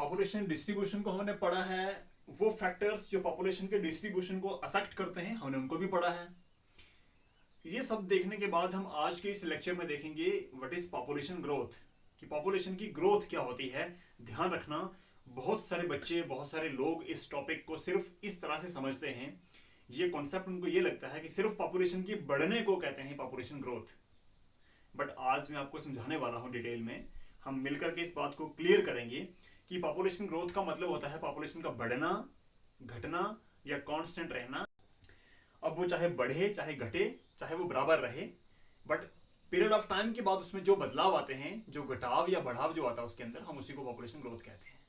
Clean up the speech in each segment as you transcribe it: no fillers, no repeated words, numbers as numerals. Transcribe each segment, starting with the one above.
Population distribution को हमने पढ़ा है, वो फैक्टर्स जो पॉपुलेशन के डिस्ट्रीब्यूशन को अफेक्ट करते हैं हमने उनको भी पढ़ा है। ये सब देखने के बाद हम आज के इस लेक्चर में देखेंगे व्हाट इज पॉपुलेशन ग्रोथ, कि पॉपुलेशन की ग्रोथ क्या होती है। ध्यान रखना, बहुत सारे बच्चे, बहुत सारे लोग इस टॉपिक को सिर्फ इस तरह से समझते हैं, ये कॉन्सेप्ट उनको ये लगता है कि सिर्फ पॉपुलेशन की बढ़ने को कहते हैं पॉपुलेशन ग्रोथ। बट आज मैं आपको समझाने वाला हूं डिटेल में, हम मिलकर के इस बात को क्लियर करेंगे कि पॉपुलेशन ग्रोथ का मतलब होता है पॉपुलेशन का बढ़ना, घटना या कांस्टेंट रहना। अब वो चाहे बढ़े चाहे घटे चाहे वो बराबर रहे, बट पीरियड ऑफ टाइम के बाद उसमें जो बदलाव आते हैं, जो घटाव या बढ़ाव जो आता है उसके अंदर, हम उसी को पॉपुलेशन ग्रोथ कहते हैं।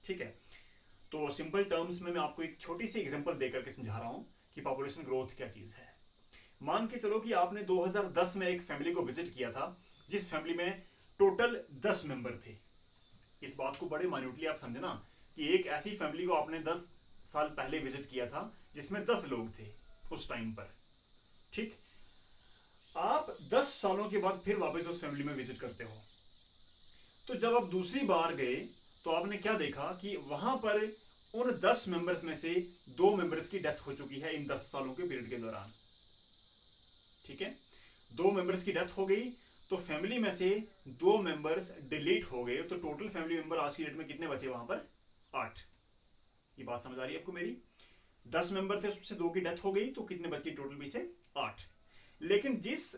ठीक है, तो सिंपल टर्म्स में मैं आपको एक छोटी सी एग्जांपल देकर के समझा रहा हूं कि पॉपुलेशन ग्रोथ क्या चीज है। मान के चलो कि आपने 2010 में एक फैमिली को विजिट किया था, जिस फैमिली में टोटल 10 मेंबर थे। इस बात को बड़े माइन्यूटली आप समझना कि एक ऐसी फैमिली को आपने 10 साल पहले विजिट किया था जिसमें 10 लोग थे उस टाइम पर। ठीक, आप 10 सालों के बाद फिर वापस उस फैमिली में विजिट करते हो, तो जब आप दूसरी बार गए तो आपने क्या देखा कि वहां पर उन 10 मेंबर्स में से 2 मेंबर्स की डेथ हो चुकी है इन 10 सालों के पीरियड के दौरान। ठीक है, 2 मेंबर्स की डेथ हो गई, तो फैमिली में से 2 मेंबर्स डिलीट हो गए, तो टोटल फैमिली मेंबर आज की डेट में कितने बचे वहां पर? 8। ये बात समझ आ रही है आपको मेरी? 10 मेंबर थे, उसमें से 2 की डेथ हो गई, तो कितने बच गए टोटल पीछे? 8। लेकिन जिस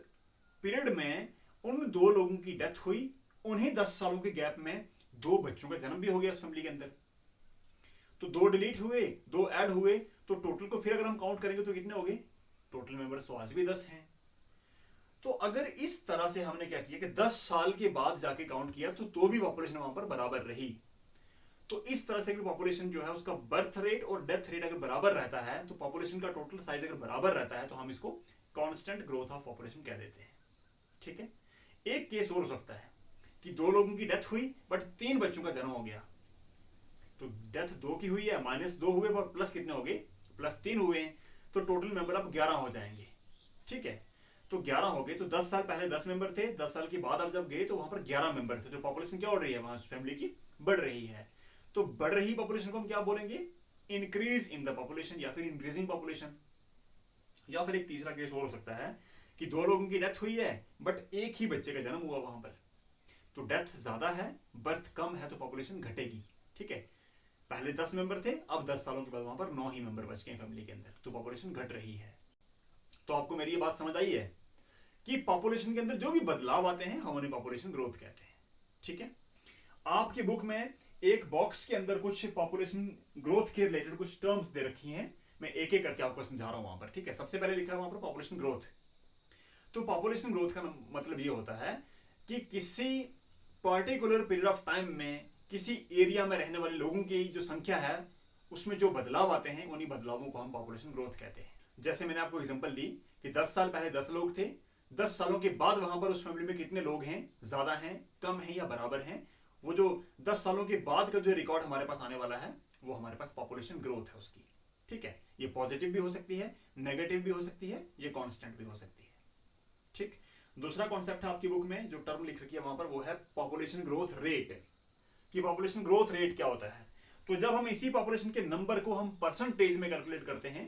पीरियड में उन 2 लोगों की डेथ हुई, उन्हीं 10 सालों के गैप में 2 बच्चों का जन्म भी हो गया उस फैमिली के अंदर। तो 2 डिलीट हुए, 2 ऐड हुए, तो टोटल को फिर अगर हम काउंट करेंगे तो कितने हो गए? टोटल मेंबर्स तो आज भी 10 हैं। तो अगर इस तरह से हमने क्या किया कि 10 साल के बाद जाके काउंट किया, तो भी पॉपुलेशन वहां पर बराबर रही। तो इस तरह से पॉपुलेशन जो है उसका बर्थ रेट और डेथ रेट अगर बराबर रहता है, तो पॉपुलेशन का टोटल साइज अगर बराबर रहता है, तो हम इसको कांस्टेंट ग्रोथ ऑफ पॉपुलेशन कह देते हैं। ठीक है, एक केस और हो सकता है कि 2 लोगों की डेथ हुई बट 3 बच्चों का जन्म हो गया, तो डेथ 2 की हुई है, -2 हुए और प्लस कितने हो गए? +3 हुए हैं, तो टोटल मेंबर अब 11 हो जाएंगे। ठीक है, तो 11 हो गए, तो 10 साल पहले 10 मेंबर थे, 10 साल के बाद अब जब गए तो वहां पर 11 मेंबर थे, तो पॉपुलेशन क्या हो रही है वहां फैमिली की? बढ़ रही है। तो बढ़ रही पॉपुलेशन को हम क्या बोलेंगे? इंक्रीज इन द पॉपुलेशन या फिर इंक्रीजिंग पॉपुलेशन। या फिर एक तीसरा केस और हो सकता है कि 2 लोगों की डेथ हुई है बट एक ही बच्चे का जन्म हुआ वहां पर, तो डेथ ज्यादा है, बर्थ कम है, तो पॉपुलेशन घटेगी। ठीक है, पहले 10 मेंबर थे, अब 10 सालों के बाद वहां पर 9 ही मेंबर बच गए फैमिली के अंदर, तो पॉपुलेशन घट रही है। तो आपको मेरी ये बात समझ आई है कि पॉपुलेशन के अंदर जो भी बदलाव आते हैं हम उन्हें पॉपुलेशन ग्रोथ कहते हैं। ठीक है, आपकी बुक में एक बॉक्स के अंदर कुछ पॉपुलेशन ग्रोथ के रिलेटेड कुछ टर्म्स दे रखी हैं, मैं एक एक करके आपको समझा रहा हूं वहां पर। ठीक है, सबसे पहले लिखा है वहां पर पॉपुलेशन ग्रोथ। तो पॉपुलेशन ग्रोथ का मतलब ये होता है कि किसी पर्टिकुलर पीरियड ऑफ टाइम में किसी एरिया में रहने वाले लोगों की जो संख्या है उसमें जो बदलाव आते हैं, उन्हीं बदलावों को हम पॉपुलेशन ग्रोथ कहते हैं। जैसे मैंने आपको एग्जांपल दी कि 10 साल पहले 10 लोग थे, 10 सालों के बाद वहां पर उस फैमिली में कितने लोग हैं? ज्यादा हैं, कम हैं या बराबर हैं? वो जो 10 सालों के बाद का जो रिकॉर्ड हमारे पास आने वाला है, वो हमारे पास पॉपुलेशन ग्रोथ है उसकी। ठीक है, ये पॉजिटिव भी हो सकती है, नेगेटिव भी हो सकती है, ये कांस्टेंट भी हो सकती है। ठीक, दूसरा कॉन्सेप्ट है आपकी बुक में जो टर्म लिख रखी है वहां पर, वो है पॉपुलेशन ग्रोथ रेट। कि पॉपुलेशन ग्रोथ रेट क्या होता है? तो जब हम इसी पॉपुलेशन के नंबर को हम परसेंटेज में कैलकुलेट करते हैं,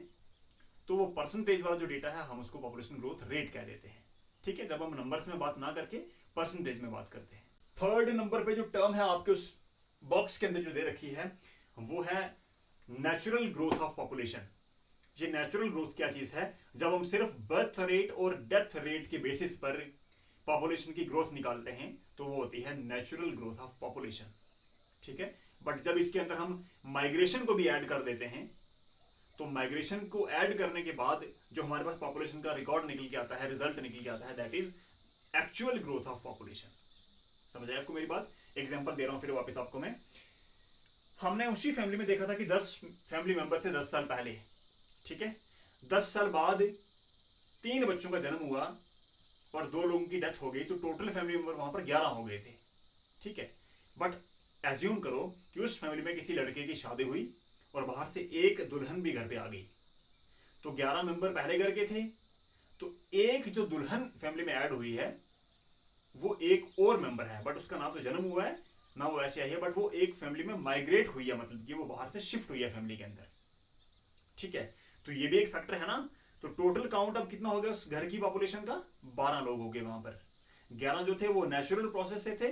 तो वो परसेंटेज वाला जो डेटा है हम उसको पॉपुलेशन ग्रोथ रेट कह देते हैं। ठीक है, जब हम नंबर्स में बात ना करके परसेंटेज में बात करते हैं। थर्ड नंबर पे जो टर्म है आपके उस बॉक्स के अंदर जो दे रखी है, वो है नेचुरल ग्रोथ ऑफ पॉपुलेशन। ये नेचुरल ग्रोथ क्या चीज है? जब हम सिर्फ बर्थ रेट और डेथ रेट के बेसिस पर पॉपुलेशन की ग्रोथ निकालते हैं, तो वो होती है नेचुरल ग्रोथ ऑफ पॉपुलेशन। ठीक है, बट जब इसके अंदर हम माइग्रेशन को भी ऐड कर देते हैं, तो माइग्रेशन को ऐड करने के बाद जो हमारे पास पॉपुलेशन का रिकॉर्ड निकल के आता है, रिजल्ट निकल के आता है, that is actual growth of population. समझ आया आपको मेरी बात? एग्जांपल दे रहा हूं फिर वापस आपको मैं। हमने उसी फैमिली में देखा था कि 10 फैमिली मेंबर थे 10 साल पहले। ठीक है, 10 साल बाद 3 बच्चों का जन्म हुआ और 2 लोगों की डेथ हो गई, तो टोटल फैमिली मेंबर वहां पर 11 हो गए थे। ठीक है, बट एज्यूम करो कि उस फैमिली में किसी लड़के की शादी हुई और बाहर से एक दुल्हन भी घर पे आ गई, तो 11 मेंबर पहले घर के थे, तो एक जो दुल्हन फैमिली में ऐड हुई है वो एक और मेंबर है, बट उसका ना तो जन्म हुआ है ना वो ऐसे आई है, बट वो एक फैमिली में माइग्रेट हुई है, मतलब कि वो बाहर से शिफ्ट हुई है फैमिली के अंदर। ठीक है, तो ये भी एक फैक्टर है ना। तो टोटल काउंट अब कितना हो गया उस घर की पॉपुलेशन का? 12 लोग हो गए वहां पर। 11 जो थे वो नेचुरल प्रोसेस से थे,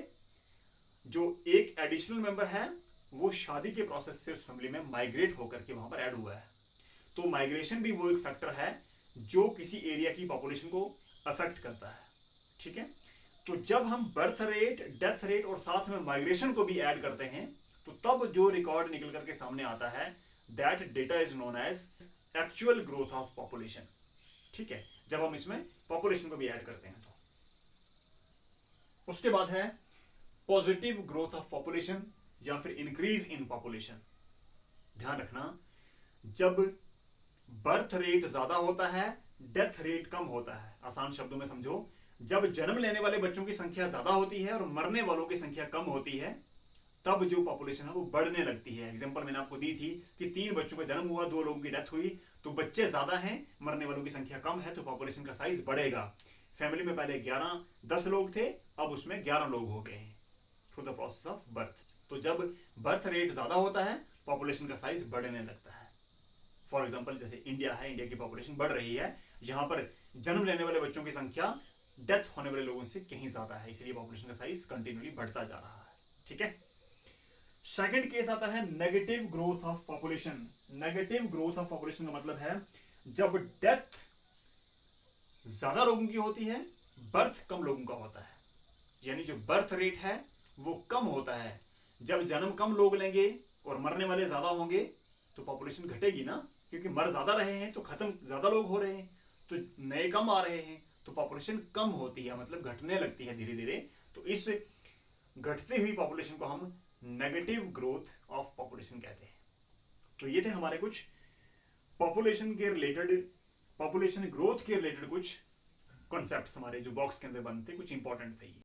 जो एक एडिशनल मेंबर है वो शादी के प्रोसेस से उस फैमिली में माइग्रेट होकर के वहां पर ऐड हुआ है। तो माइग्रेशन भी वो एक फैक्टर है जो किसी एरिया की पॉपुलेशन को अफेक्ट करता है। ठीक है, तो जब हम बर्थ रेट, डेथ रेट और साथ में माइग्रेशन को भी ऐड करते हैं, तो तब जो रिकॉर्ड निकल करके सामने आता है, that data is known as actual growth of population. ठीक है, जब हम इसमें पॉपुलेशन को भी ऐड करते हैं तो। उसके बाद है पॉजिटिव ग्रोथ ऑफ पॉपुलेशन या फिर इंक्रीज इन पॉपुलेशन। ध्यान रखना, जब बर्थ रेट ज्यादा होता है, डेथ रेट कम होता है। आसान शब्दों में समझो, जब जन्म लेने वाले बच्चों की संख्या ज्यादा होती है और मरने वालों की संख्या कम होती है, तब जो पॉपुलेशन है वो बढ़ने लगती है। एग्जांपल मैंने आपको दी थी कि 3 बच्चों का जन्म हुआ, 2 लोगों की डेथ हुई, तो बच्चे ज्यादा हैं, मरने वालों की संख्या कम है, तो पॉपुलेशन का साइज बढ़ेगा। फैमिली में पहले 10 लोग थे, अब उसमें 11 लोग हो गए हैं through the process of birth. तो जब बर्थ रेट ज्यादा होता है, पॉपुलेशन का साइज बढ़ने लगता है। फॉर एग्जाम्पल जैसे इंडिया है, इंडिया की पॉपुलेशन बढ़ रही है, यहां पर जन्म लेने वाले बच्चों की संख्या डेथ होने वाले लोगों से कहीं ज्यादा है, इसलिए पॉपुलेशन का साइज कंटिन्यूली बढ़ता जा रहा है। ठीक है, सेकंड केस आता है negative growth of population. Negative growth of population का मतलब है जब डेथ ज्यादा लोगों की होती है, बर्थ कम लोगों का होता है। यानी जो बर्थ रेट है वो कम होता है। जब जन्म कम लोग लेंगे और मरने वाले ज्यादा होंगे, तो पॉपुलेशन घटेगी ना, क्योंकि मर ज्यादा रहे हैं तो खत्म ज्यादा लोग हो रहे हैं, तो नए कम आ रहे हैं, तो पॉपुलेशन कम होती है, मतलब घटने लगती है धीरे धीरे। तो इस घटती हुई पॉपुलेशन को हम नेगेटिव ग्रोथ ऑफ पॉपुलेशन कहते हैं। तो ये थे हमारे कुछ पॉपुलेशन के रिलेटेड, पॉपुलेशन ग्रोथ के रिलेटेड कुछ कॉन्सेप्ट्स हमारे जो बॉक्स के अंदर बनते कुछ इंपॉर्टेंट थे।